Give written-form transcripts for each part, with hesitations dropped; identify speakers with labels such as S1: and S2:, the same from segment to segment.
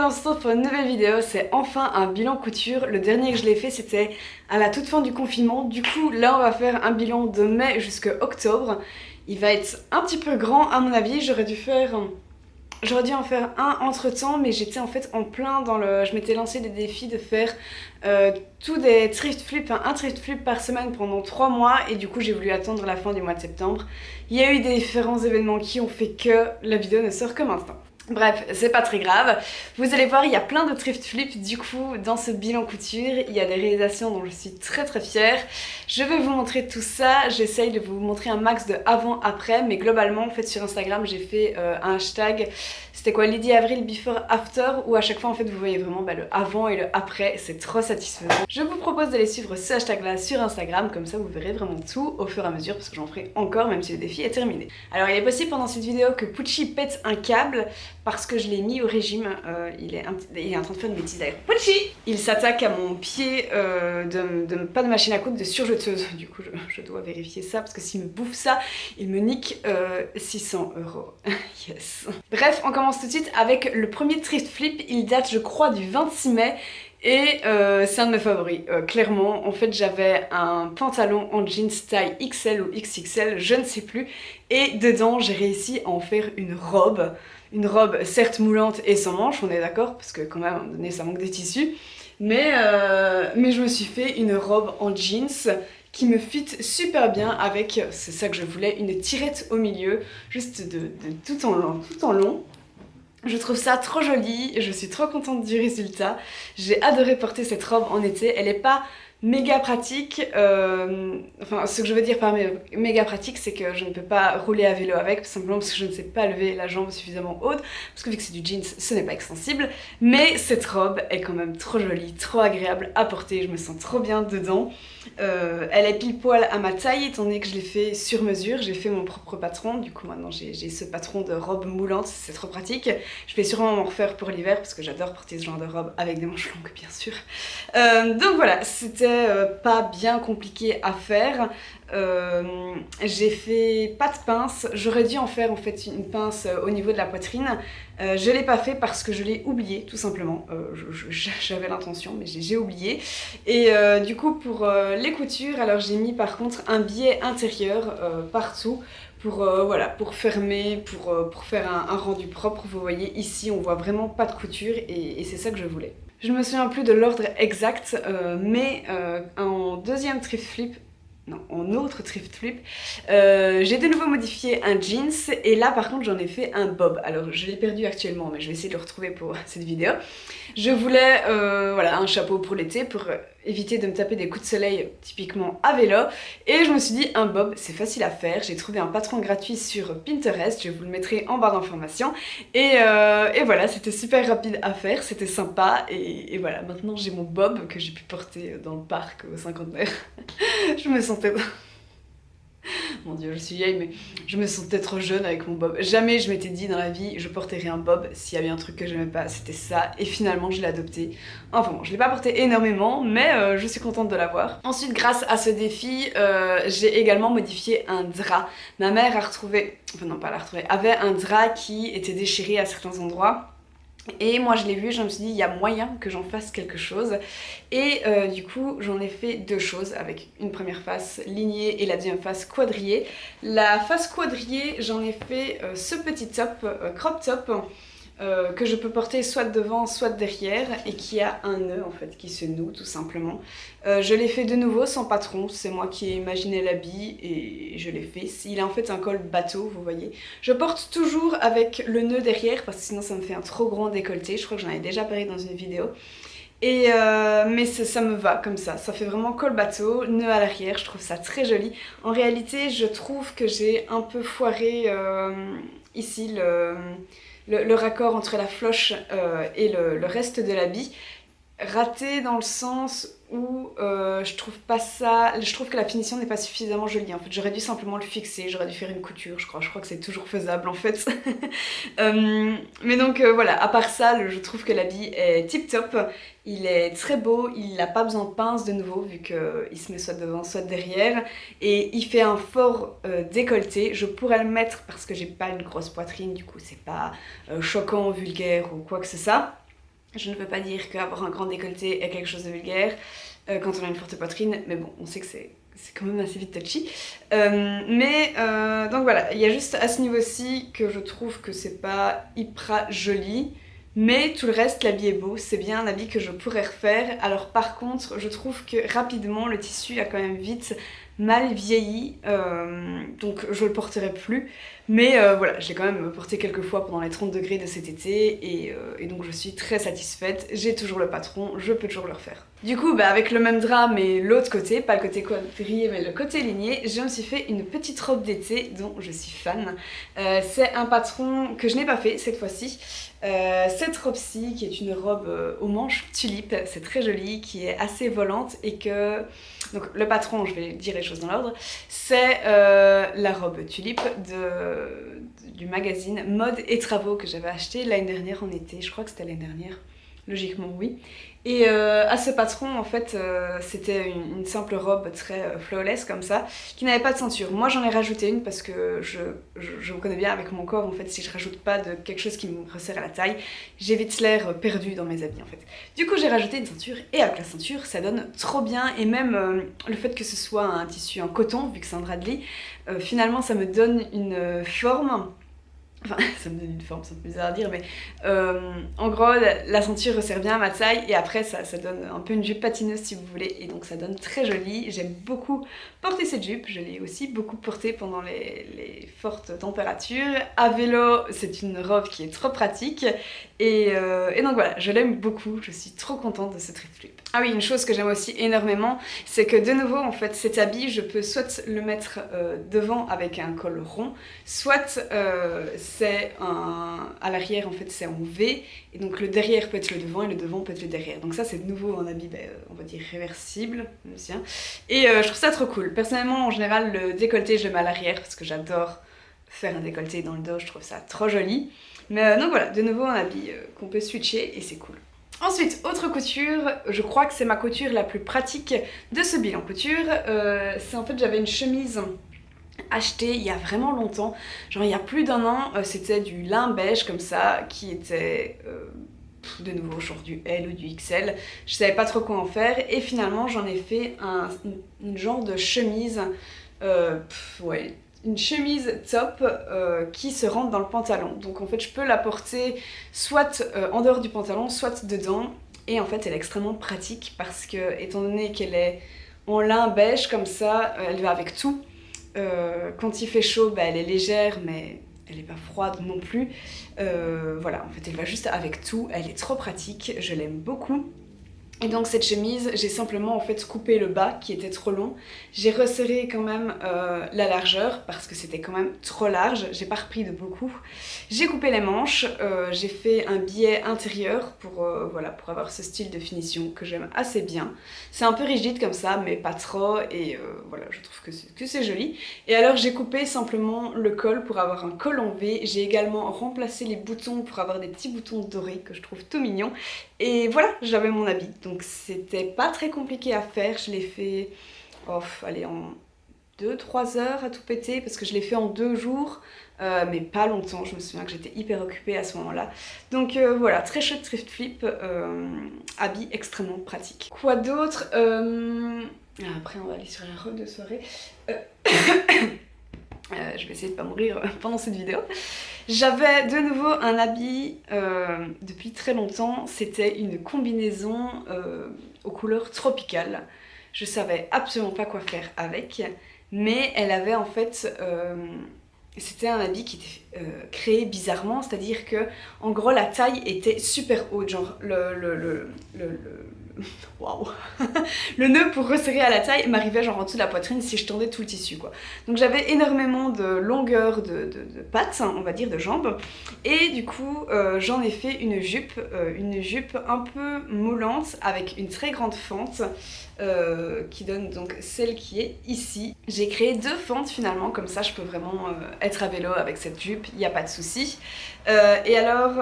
S1: on se retrouve pour une nouvelle vidéo, c'est enfin un bilan couture. Le dernier que je l'ai fait c'était à la toute fin du confinement. Du coup là on va faire un bilan de mai jusqu'à octobre. Il va être un petit peu grand à mon avis, j'aurais dû en faire un entre temps, mais j'étais en fait en plein dans le... Je m'étais lancé des défis de faire tous des thrift flips, un thrift flip par semaine pendant 3 mois, et du coup j'ai voulu attendre la fin du mois de septembre. Il y a eu des différents événements qui ont fait que la vidéo ne sort que maintenant. Bref, c'est pas très grave. Vous allez voir, il y a plein de thrift flips du coup dans ce bilan couture. Il y a des réalisations dont je suis très fière. Je vais vous montrer tout ça. J'essaye de vous montrer un max de avant-après, mais globalement en fait sur Instagram j'ai fait un hashtag. C'était quoi, Lydie Avril Before After, où à chaque fois en fait vous voyez vraiment le avant et le après, c'est trop satisfaisant. Je vous propose d'aller suivre ce hashtag là sur Instagram, comme ça vous verrez vraiment tout au fur et à mesure, parce que j'en ferai encore même si le défi est terminé. Alors il est possible pendant cette vidéo que Pucci pète un câble, parce que je l'ai mis au régime, il est en train de faire une bêtise d'ailleurs. Pucci! Il s'attaque à mon pied pas de machine à coudre, de surjeteuse. Du coup je dois vérifier ça, parce que s'il me bouffe ça, il me nique 600 €. Yes. Bref, on commence tout de suite avec le premier thrift flip. Il date je crois du 26 mai. Et c'est un de mes favoris, clairement. En fait j'avais un pantalon en jeans taille XL ou XXL, je ne sais plus. Et dedans j'ai réussi à en faire une robe. Une robe certes moulante et sans manches, on est d'accord, parce que quand même à un moment donné ça manque de tissu. Mais je me suis fait une robe en jeans qui me fit super bien avec, c'est ça que je voulais, une tirette au milieu, juste de tout en long. Je trouve ça trop joli, je suis trop contente du résultat. J'ai adoré porter cette robe en été, elle est pas méga pratique, enfin ce que je veux dire par méga pratique c'est que je ne peux pas rouler à vélo avec, tout simplement parce que je ne sais pas lever la jambe suffisamment haute, parce que vu que c'est du jeans ce n'est pas extensible, mais cette robe est quand même trop jolie, trop agréable à porter, je me sens trop bien dedans. Elle est pile poil à ma taille étant donné que je l'ai fait sur mesure, j'ai fait mon propre patron, du coup maintenant j'ai ce patron de robe moulante, c'est trop pratique. Je vais sûrement m'en refaire pour l'hiver parce que j'adore porter ce genre de robe avec des manches longues bien sûr. Donc voilà, c'était pas bien compliqué à faire. J'ai fait pas de pince, j'aurais dû en faire en fait une pince au niveau de la poitrine. Je l'ai pas fait parce que je l'ai oublié tout simplement. J'avais l'intention mais j'ai oublié. Et du coup pour les coutures, alors j'ai mis par contre un biais intérieur partout pour, voilà, pour fermer, pour faire un rendu propre. Vous voyez ici on voit vraiment pas de couture et c'est ça que je voulais. Je me souviens plus de l'ordre exact, mais en deuxième thrift flip, non, en autre thrift flip, j'ai de nouveau modifié un jeans et là par contre j'en ai fait un bob. Alors je l'ai perdu actuellement mais je vais essayer de le retrouver pour cette vidéo. Je voulais voilà, un chapeau pour l'été pour éviter de me taper des coups de soleil typiquement à vélo, et je me suis dit un bob c'est facile à faire. J'ai trouvé un patron gratuit sur Pinterest, je vous le mettrai en barre d'informations, et voilà, c'était super rapide à faire, c'était sympa, et voilà, maintenant j'ai mon bob que j'ai pu porter dans le parc au cinquantenaire. Je me sentais... Mon dieu, je suis vieille, mais je me sentais trop jeune avec mon bob. Jamais je m'étais dit dans la vie, je porterais un bob. S'il y avait un truc que j'aimais pas, c'était ça. Et finalement, je l'ai adopté. Enfin bon, je l'ai pas porté énormément, mais je suis contente de l'avoir. Ensuite, grâce à ce défi, j'ai également modifié un drap. Ma mère a retrouvé... Enfin non, pas l'a retrouvé. Avait un drap qui était déchiré à certains endroits. Et moi je l'ai vu, je me suis dit il y a moyen que j'en fasse quelque chose. Et du coup j'en ai fait deux choses, avec une première face lignée et la deuxième face quadrillée. La face quadrillée, j'en ai fait ce petit top, crop top, que je peux porter soit devant soit derrière, et qui a un nœud en fait qui se noue tout simplement. Je l'ai fait de nouveau sans patron, c'est moi qui ai imaginé l'habit et je l'ai fait. Il a en fait un col bateau, vous voyez. Je porte toujours avec le nœud derrière parce que sinon ça me fait un trop grand décolleté, je crois que j'en avais déjà parlé dans une vidéo. Et mais ça me va comme ça fait vraiment col bateau, nœud à l'arrière, je trouve ça très joli. En réalité je trouve que j'ai un peu foiré ici le raccord entre la floche et le reste de l'habit. Raté dans le sens où je trouve pas ça, je trouve que la finition n'est pas suffisamment jolie en fait. J'aurais dû simplement le fixer, j'aurais dû faire une couture, je crois que c'est toujours faisable en fait. Mais donc voilà, à part ça, je trouve que l'habit est tip top, il est très beau, il n'a pas besoin de pince de nouveau vu qu'il se met soit devant soit derrière, et il fait un fort décolleté. Je pourrais le mettre parce que j'ai pas une grosse poitrine, du coup c'est pas choquant, vulgaire ou quoi que ce soit. Je ne veux pas dire qu'avoir un grand décolleté est quelque chose de vulgaire quand on a une forte poitrine, mais bon, on sait que c'est quand même assez vite touchy. Donc voilà, il y a juste à ce niveau-ci que je trouve que c'est pas hyper joli. Mais tout le reste, l'habit est beau, c'est bien un habit que je pourrais refaire. Alors par contre, je trouve que rapidement, le tissu a quand même vite mal vieilli, donc je le porterai plus. Mais voilà, je l'ai quand même porté quelques fois pendant les 30 degrés de cet été et donc je suis très satisfaite. J'ai toujours le patron, je peux toujours le refaire. Du coup, avec le même drap mais l'autre côté, pas le côté quadrillé mais le côté ligné, je me suis fait une petite robe d'été dont je suis fan. C'est un patron que je n'ai pas fait cette fois-ci. Cette robe-ci, qui est une robe aux manches tulipe, c'est très joli, qui est assez volante et que... Donc le patron, je vais dire les choses dans l'ordre, c'est la robe tulipe du magazine Mode et Travaux que j'avais acheté l'année dernière en été, je crois que c'était l'année dernière, logiquement oui. Et à ce patron, en fait, c'était une simple robe très flawless comme ça, qui n'avait pas de ceinture. Moi, j'en ai rajouté une parce que je me connais bien avec mon corps. En fait, si je rajoute pas de quelque chose qui me resserre à la taille, j'ai vite l'air perdu dans mes habits, en fait. Du coup, j'ai rajouté une ceinture et avec la ceinture, ça donne trop bien. Et même le fait que ce soit un tissu en coton, vu que c'est un drap de lit, finalement, ça me donne une forme. Enfin, ça me donne une forme, c'est un peu bizarre à dire, mais en gros, la ceinture resserre bien à ma taille et après, ça donne un peu une jupe patineuse si vous voulez, et donc ça donne très joli. J'aime beaucoup porter cette jupe, je l'ai aussi beaucoup portée pendant les fortes températures. À vélo, c'est une robe qui est trop pratique, et donc voilà, je l'aime beaucoup, je suis trop contente de ce thrift flip. Ah oui, une chose que j'aime aussi énormément, c'est que de nouveau, en fait, cet habit, je peux soit le mettre devant avec un col rond, soit c'est à l'arrière, en fait, c'est en V, et donc le derrière peut être le devant et le devant peut être le derrière. Donc ça, c'est de nouveau un habit, on va dire, réversible, et je trouve ça trop cool. Personnellement, en général, le décolleté, je le mets à l'arrière parce que j'adore faire un décolleté dans le dos, je trouve ça trop joli. Mais donc voilà, de nouveau un habit qu'on peut switcher et c'est cool. Ensuite, autre couture, je crois que c'est ma couture la plus pratique de ce bilan couture. C'est en fait, j'avais une chemise achetée il y a vraiment longtemps, genre il y a plus d'1 an, c'était du lin beige comme ça, qui était de nouveau genre du L ou du XL. Je savais pas trop quoi en faire et finalement j'en ai fait une genre de chemise, ouais, une chemise top qui se rentre dans le pantalon. Donc en fait je peux la porter soit en dehors du pantalon, soit dedans. Et en fait elle est extrêmement pratique parce que étant donné qu'elle est en lin beige comme ça, elle va avec tout. Quand il fait chaud, elle est légère mais elle n'est pas froide non plus. Voilà, en fait elle va juste avec tout, elle est trop pratique, je l'aime beaucoup. Et donc cette chemise, j'ai simplement en fait coupé le bas qui était trop long. J'ai resserré quand même la largeur parce que c'était quand même trop large. J'ai pas repris de beaucoup. J'ai coupé les manches, j'ai fait un biais intérieur pour, voilà, pour avoir ce style de finition que j'aime assez bien. C'est un peu rigide comme ça, mais pas trop. Et voilà, je trouve que c'est joli. Et alors j'ai coupé simplement le col pour avoir un col en V. J'ai également remplacé les boutons pour avoir des petits boutons dorés que je trouve tout mignons. Et voilà, j'avais mon habit. Donc c'était pas très compliqué à faire. Je l'ai fait allez, en 2-3 heures à tout péter parce que je l'ai fait en 2 jours. Mais pas longtemps, je me souviens que j'étais hyper occupée à ce moment-là. Donc voilà, très chouette thrift flip, habit extrêmement pratique. Quoi d'autre après on va aller sur la robe de soirée. Je vais essayer de pas mourir pendant cette vidéo. J'avais de nouveau un habit depuis très longtemps, c'était une combinaison aux couleurs tropicales. Je savais absolument pas quoi faire avec, mais elle avait en fait... c'était un habit qui était créé bizarrement, c'est-à-dire que en gros la taille était super haute, genre waouh le nœud pour resserrer à la taille m'arrivait genre en dessous de la poitrine si je tendais tout le tissu quoi. Donc j'avais énormément de longueur de pattes, on va dire, de jambes, et du coup j'en ai fait une jupe un peu moulante avec une très grande fente qui donne donc celle qui est ici. J'ai créé 2 fentes finalement, comme ça je peux vraiment être à vélo avec cette jupe, il n'y a pas de souci. Et alors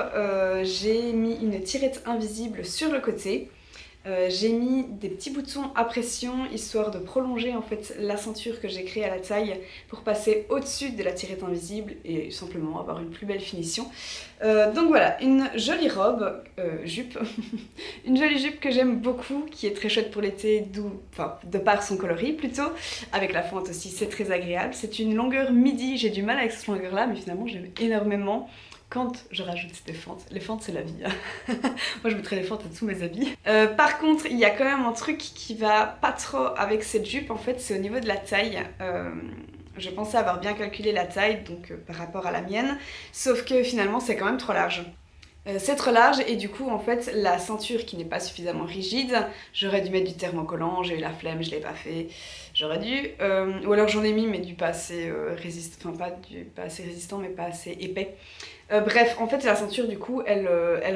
S1: j'ai mis une tirette invisible sur le côté. J'ai mis des petits boutons à pression histoire de prolonger en fait la ceinture que j'ai créée à la taille pour passer au-dessus de la tirette invisible et simplement avoir une plus belle finition. Donc voilà, une jolie robe, jupe, une jolie jupe que j'aime beaucoup, qui est très chouette pour l'été, enfin de par son coloris plutôt, avec la fente aussi, c'est très agréable. C'est une longueur midi, j'ai du mal avec cette longueur là, mais finalement j'aime énormément quand je rajoute des fentes. Les fentes c'est la vie. Moi je mettrais les fentes à tous mes habits. Par contre, il y a quand même un truc qui va pas trop avec cette jupe, en fait, c'est au niveau de la taille. Je pensais avoir bien calculé la taille, donc par rapport à la mienne, sauf que finalement c'est quand même trop large. C'est trop large et du coup en fait la ceinture qui n'est pas suffisamment rigide, j'aurais dû mettre du thermocollant, j'ai eu la flemme, je l'ai pas fait, j'aurais dû, ou alors j'en ai mis mais du pas assez résistant, enfin pas du pas assez résistant mais pas assez épais. Bref, en fait la ceinture du coup elle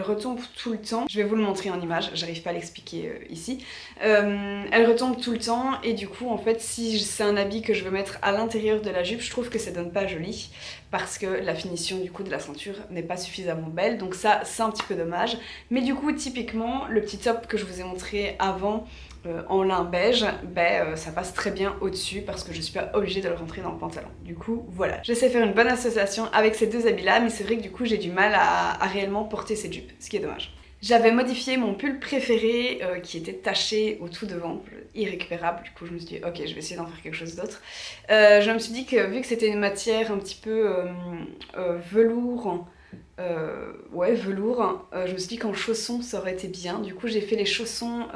S1: retombe tout le temps. Je vais vous le montrer en image, j'arrive pas à l'expliquer ici. Elle retombe tout le temps et du coup en fait si c'est un habit que je veux mettre à l'intérieur de la jupe, je trouve que ça donne pas joli parce que la finition du coup de la ceinture n'est pas suffisamment belle, donc ça c'est un petit peu dommage. Mais du coup typiquement le petit top que je vous ai montré avant en lin beige, ça passe très bien au-dessus parce que je suis pas obligée de le rentrer dans le pantalon. Du coup, voilà. J'essaie de faire une bonne association avec ces deux habits-là, mais c'est vrai que du coup, j'ai du mal à réellement porter cette jupe, ce qui est dommage. J'avais modifié mon pull préféré qui était taché au tout devant, irrécupérable, du coup je me suis dit ok je vais essayer d'en faire quelque chose d'autre. Je me suis dit que vu que c'était une matière un petit peu velours, ouais velours, je me suis dit qu'en chaussons ça aurait été bien, du coup j'ai fait les chaussons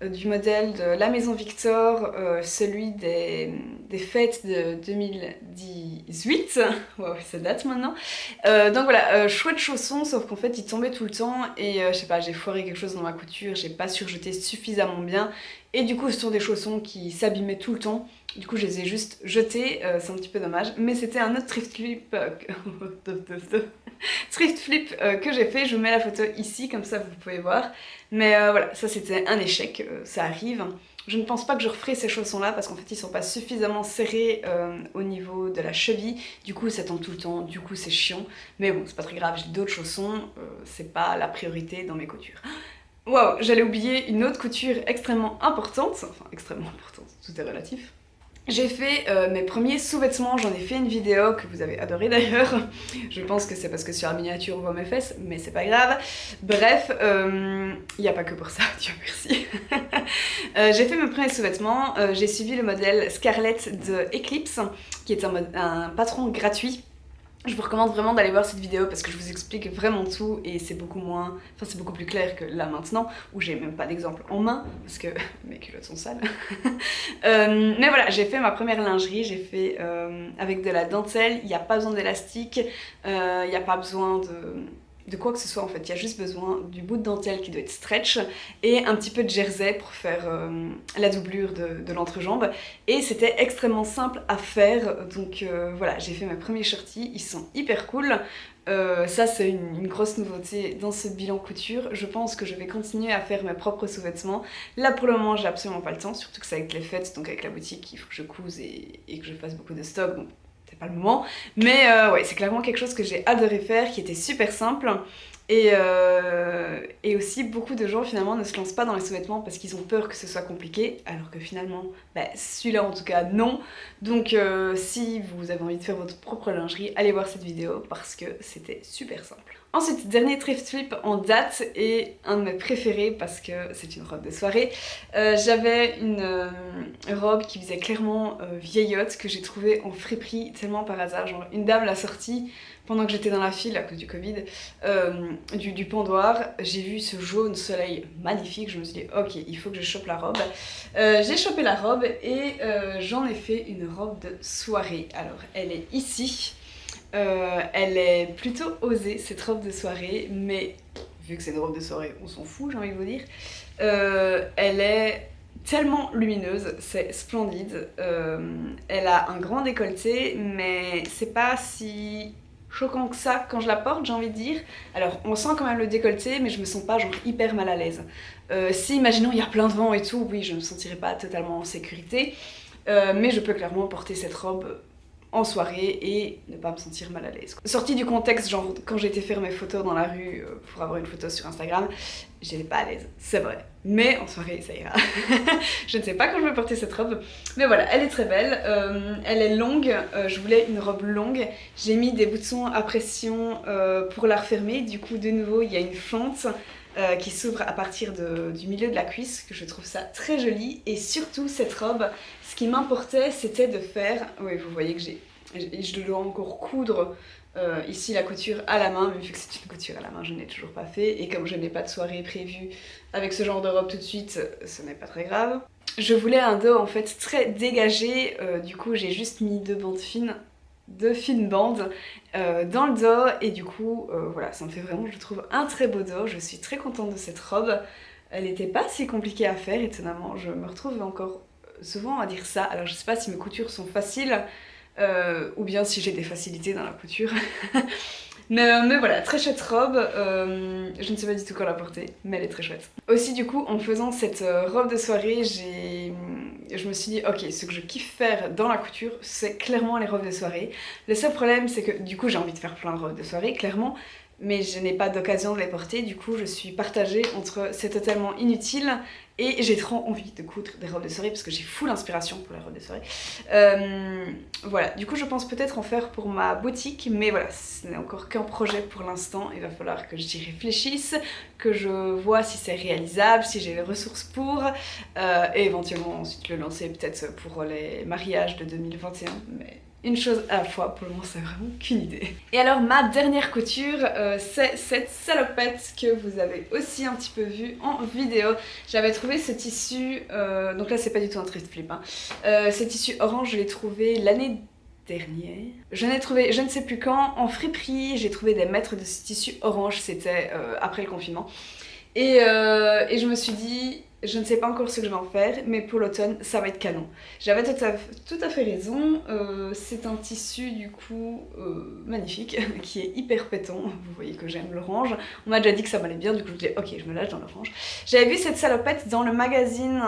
S1: du modèle de la Maison Victor, celui des fêtes de 2018, wow, ça date maintenant. Donc voilà, chouette chausson, sauf qu'en fait il tombait tout le temps et je sais pas, j'ai foiré quelque chose dans ma couture, j'ai pas surjeté suffisamment bien et du coup ce sont des chaussons qui s'abîmaient tout le temps. Du coup je les ai juste jetés, c'est un petit peu dommage, mais c'était un autre thrift flip que j'ai fait, je vous mets la photo ici comme ça vous pouvez voir. Mais voilà, ça c'était un échec, ça arrive. Je ne pense pas que je referai ces chaussons là parce qu'en fait ils sont pas suffisamment serrés au niveau de la cheville, du coup ça tombe tout le temps, du coup c'est chiant. Mais bon, c'est pas très grave, j'ai d'autres chaussons, c'est pas la priorité dans mes coutures. Waouh, j'allais oublier une autre couture extrêmement importante, enfin extrêmement importante, tout est relatif. J'ai fait mes premiers sous-vêtements, j'en ai fait une vidéo que vous avez adorée d'ailleurs. Je pense que c'est parce que sur la miniature on voit mes fesses, mais c'est pas grave. Bref, il n'y a pas que pour ça, Dieu merci. J'ai fait mes premiers sous-vêtements, j'ai suivi le modèle Scarlett de Eclipse, qui est un patron gratuit. Je vous recommande vraiment d'aller voir cette vidéo parce que je vous explique vraiment tout et c'est beaucoup moins... Enfin c'est beaucoup plus clair que là maintenant où j'ai même pas d'exemple en main parce que mes culottes sont sales. Mais voilà, j'ai fait ma première lingerie, j'ai fait avec de la dentelle, il n'y a pas besoin d'élastique, il n'y a pas besoin de quoi que ce soit en fait, il y a juste besoin du bout de dentelle qui doit être stretch et un petit peu de jersey pour faire la doublure de l'entrejambe et c'était extrêmement simple à faire donc voilà, j'ai fait mes premiers shorties, ils sont hyper cool. Ça c'est une grosse nouveauté dans ce bilan couture, je pense que je vais continuer à faire mes propres sous-vêtements. Là pour le moment j'ai absolument pas le temps, surtout que c'est avec les fêtes, donc avec la boutique il faut que je couse et que je fasse beaucoup de stock, donc c'est pas le moment, mais ouais, c'est clairement quelque chose que j'ai adoré faire, qui était super simple. Et aussi, beaucoup de gens finalement ne se lancent pas dans les sous-vêtements parce qu'ils ont peur que ce soit compliqué, alors que finalement, celui-là en tout cas, non. Donc si vous avez envie de faire votre propre lingerie, allez voir cette vidéo parce que c'était super simple. Ensuite, dernier thrift flip en date et un de mes préférés parce que c'est une robe de soirée. J'avais une robe qui faisait clairement vieillotte que j'ai trouvée en friperie tellement par hasard. Genre une dame l'a sortie pendant que j'étais dans la file à cause du Covid, du pendoir. J'ai vu ce jaune soleil magnifique, je me suis dit ok, il faut que je chope la robe. J'ai chopé la robe et j'en ai fait une robe de soirée. Alors elle est ici. Elle est plutôt osée cette robe de soirée, mais vu que c'est une robe de soirée, on s'en fout, j'ai envie de vous dire. Elle est tellement lumineuse, c'est splendide. Elle a un grand décolleté, mais c'est pas si choquant que ça quand je la porte, j'ai envie de dire. Alors on sent quand même le décolleté, mais je me sens pas genre hyper mal à l'aise. Si imaginons il y a plein de vent et tout, oui je me sentirais pas totalement en sécurité, mais je peux clairement porter cette robe en soirée et ne pas me sentir mal à l'aise. Sortie du contexte, genre quand j'ai été faire mes photos dans la rue pour avoir une photo sur Instagram, j'étais pas à l'aise, c'est vrai. mais en soirée ça ira. Je ne sais pas quand je vais porter cette robe, mais voilà, elle est très belle, elle est longue, je voulais une robe longue, j'ai mis des boutons à pression pour la refermer, du coup de nouveau il y a une fente qui s'ouvre à partir du milieu de la cuisse, que je trouve ça très joli, et surtout cette robe, ce qui m'importait c'était de faire, oui vous voyez que je dois encore coudre ici la couture à la main, mais vu que c'est une couture à la main, je n'ai toujours pas fait, et comme je n'ai pas de soirée prévue avec ce genre de robe tout de suite, ce n'est pas très grave. Je voulais un dos en fait très dégagé, du coup j'ai juste mis deux fines bandes dans le dos, et du coup voilà, ça me fait vraiment, je trouve, un très beau dos. Je suis très contente de cette robe, elle n'était pas si compliquée à faire, étonnamment, je me retrouve encore souvent à dire ça. Alors je sais pas si mes coutures sont faciles, ou bien si j'ai des facilités dans la couture. mais voilà, très chouette robe, je ne sais pas du tout quand la porter, mais elle est très chouette. Aussi du coup, en faisant cette robe de soirée, je me suis dit, ok, ce que je kiffe faire dans la couture, c'est clairement les robes de soirée. Le seul problème, c'est que du coup, j'ai envie de faire plein de robes de soirée, clairement, mais je n'ai pas d'occasion de les porter, du coup je suis partagée entre c'est totalement inutile et j'ai trop envie de coudre des robes de soirée parce que j'ai full inspiration pour les robes de soirée. Voilà, du coup je pense peut-être en faire pour ma boutique, mais voilà, ce n'est encore qu'un projet pour l'instant, il va falloir que j'y réfléchisse, que je vois si c'est réalisable, si j'ai les ressources pour, et éventuellement ensuite le lancer peut-être pour les mariages de 2021, mais une chose à la fois, pour le moment c'est vraiment qu'une idée. Et alors ma dernière couture, c'est cette salopette que vous avez aussi un petit peu vue en vidéo. J'avais trouvé ce tissu, donc là c'est pas du tout un thrift flip, hein. Ce tissu orange je l'ai trouvé l'année dernière. Je l'ai trouvé je ne sais plus quand, en friperie, j'ai trouvé des mètres de ce tissu orange, c'était après le confinement. Et je me suis dit, je ne sais pas encore ce que je vais en faire, mais pour l'automne, ça va être canon. J'avais tout à fait raison, c'est un tissu du coup magnifique, qui est hyper pétant, vous voyez que j'aime l'orange. On m'a déjà dit que ça m'allait bien, du coup je me disais ok, je me lâche dans l'orange. J'avais vu cette salopette dans le magazine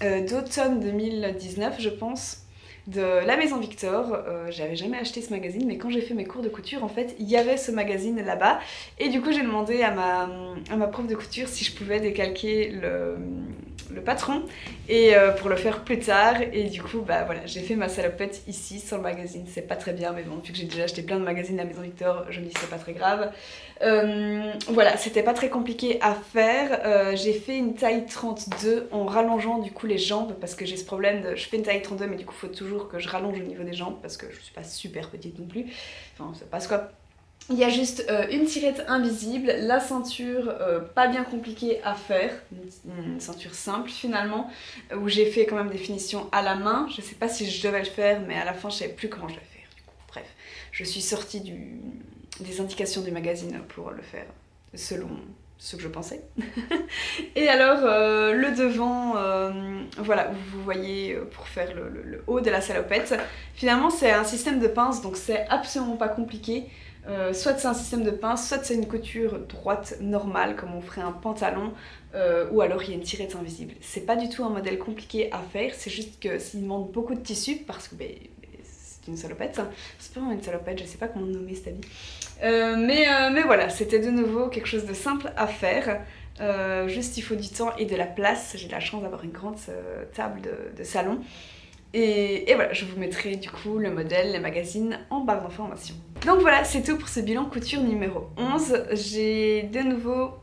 S1: d'automne 2019, je pense, de la Maison Victor. J'avais jamais acheté ce magazine, mais quand j'ai fait mes cours de couture, en fait, il y avait ce magazine là-bas, et du coup j'ai demandé à ma prof de couture si je pouvais décalquer le patron et pour le faire plus tard, et du coup bah voilà, j'ai fait ma salopette ici sans le magazine. C'est pas très bien, mais bon, vu que j'ai déjà acheté plein de magazines à la Maison Victor, je me dis c'est pas très grave. Voilà, c'était pas très compliqué à faire. J'ai fait une taille 32 en rallongeant du coup les jambes, parce que j'ai ce problème de, je fais une taille 32 mais du coup faut toujours que je rallonge au niveau des jambes parce que je suis pas super petite non plus, enfin ça passe quoi. Il y a juste une tirette invisible, la ceinture pas bien compliquée à faire, une ceinture simple finalement, où j'ai fait quand même des finitions à la main. Je sais pas si je devais le faire, mais à la fin je savais plus comment je vais faire. Du coup, bref, je suis sortie des indications du magazine pour le faire selon ce que je pensais. Et alors le devant, voilà, où vous voyez pour faire le haut de la salopette, finalement c'est un système de pince, donc c'est absolument pas compliqué. Soit c'est un système de pince, soit c'est une couture droite normale comme on ferait un pantalon, ou alors il y a une tirette invisible. C'est pas du tout un modèle compliqué à faire, c'est juste que s'il demande beaucoup de tissu, parce que c'est une salopette, c'est pas vraiment une salopette, je sais pas comment nommer cette habit. Mais voilà, c'était de nouveau quelque chose de simple à faire. Juste il faut du temps et de la place. J'ai la chance d'avoir une grande table de salon. Et voilà, je vous mettrai du coup le modèle, les magazines en barre d'informations. Donc voilà, c'est tout pour ce bilan couture numéro 11. J'ai de nouveau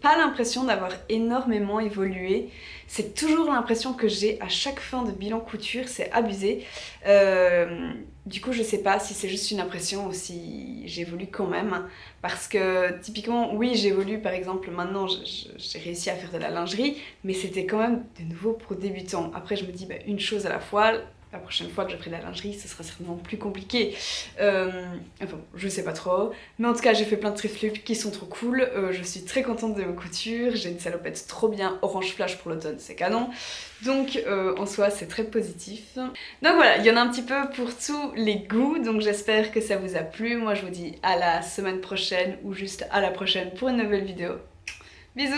S1: pas l'impression d'avoir énormément évolué. C'est toujours l'impression que j'ai à chaque fin de bilan couture, c'est abusé. Du coup je sais pas si c'est juste une impression ou si j'évolue quand même, parce que typiquement oui j'évolue, par exemple maintenant j'ai réussi à faire de la lingerie, mais c'était quand même de nouveau pour débutants. Après je me dis une chose à la fois, la prochaine fois que je ferai de la lingerie ce sera certainement plus compliqué. Enfin je sais pas trop, mais en tout cas j'ai fait plein de thrift flips qui sont trop cool. Je suis très contente de mes coutures, j'ai une salopette trop bien orange flash pour l'automne, c'est canon, donc en soi c'est très positif. Donc voilà, il y en a un petit peu pour tous les goûts, donc j'espère que ça vous a plu. Moi je vous dis à la semaine prochaine ou juste à la prochaine pour une nouvelle vidéo. Bisous.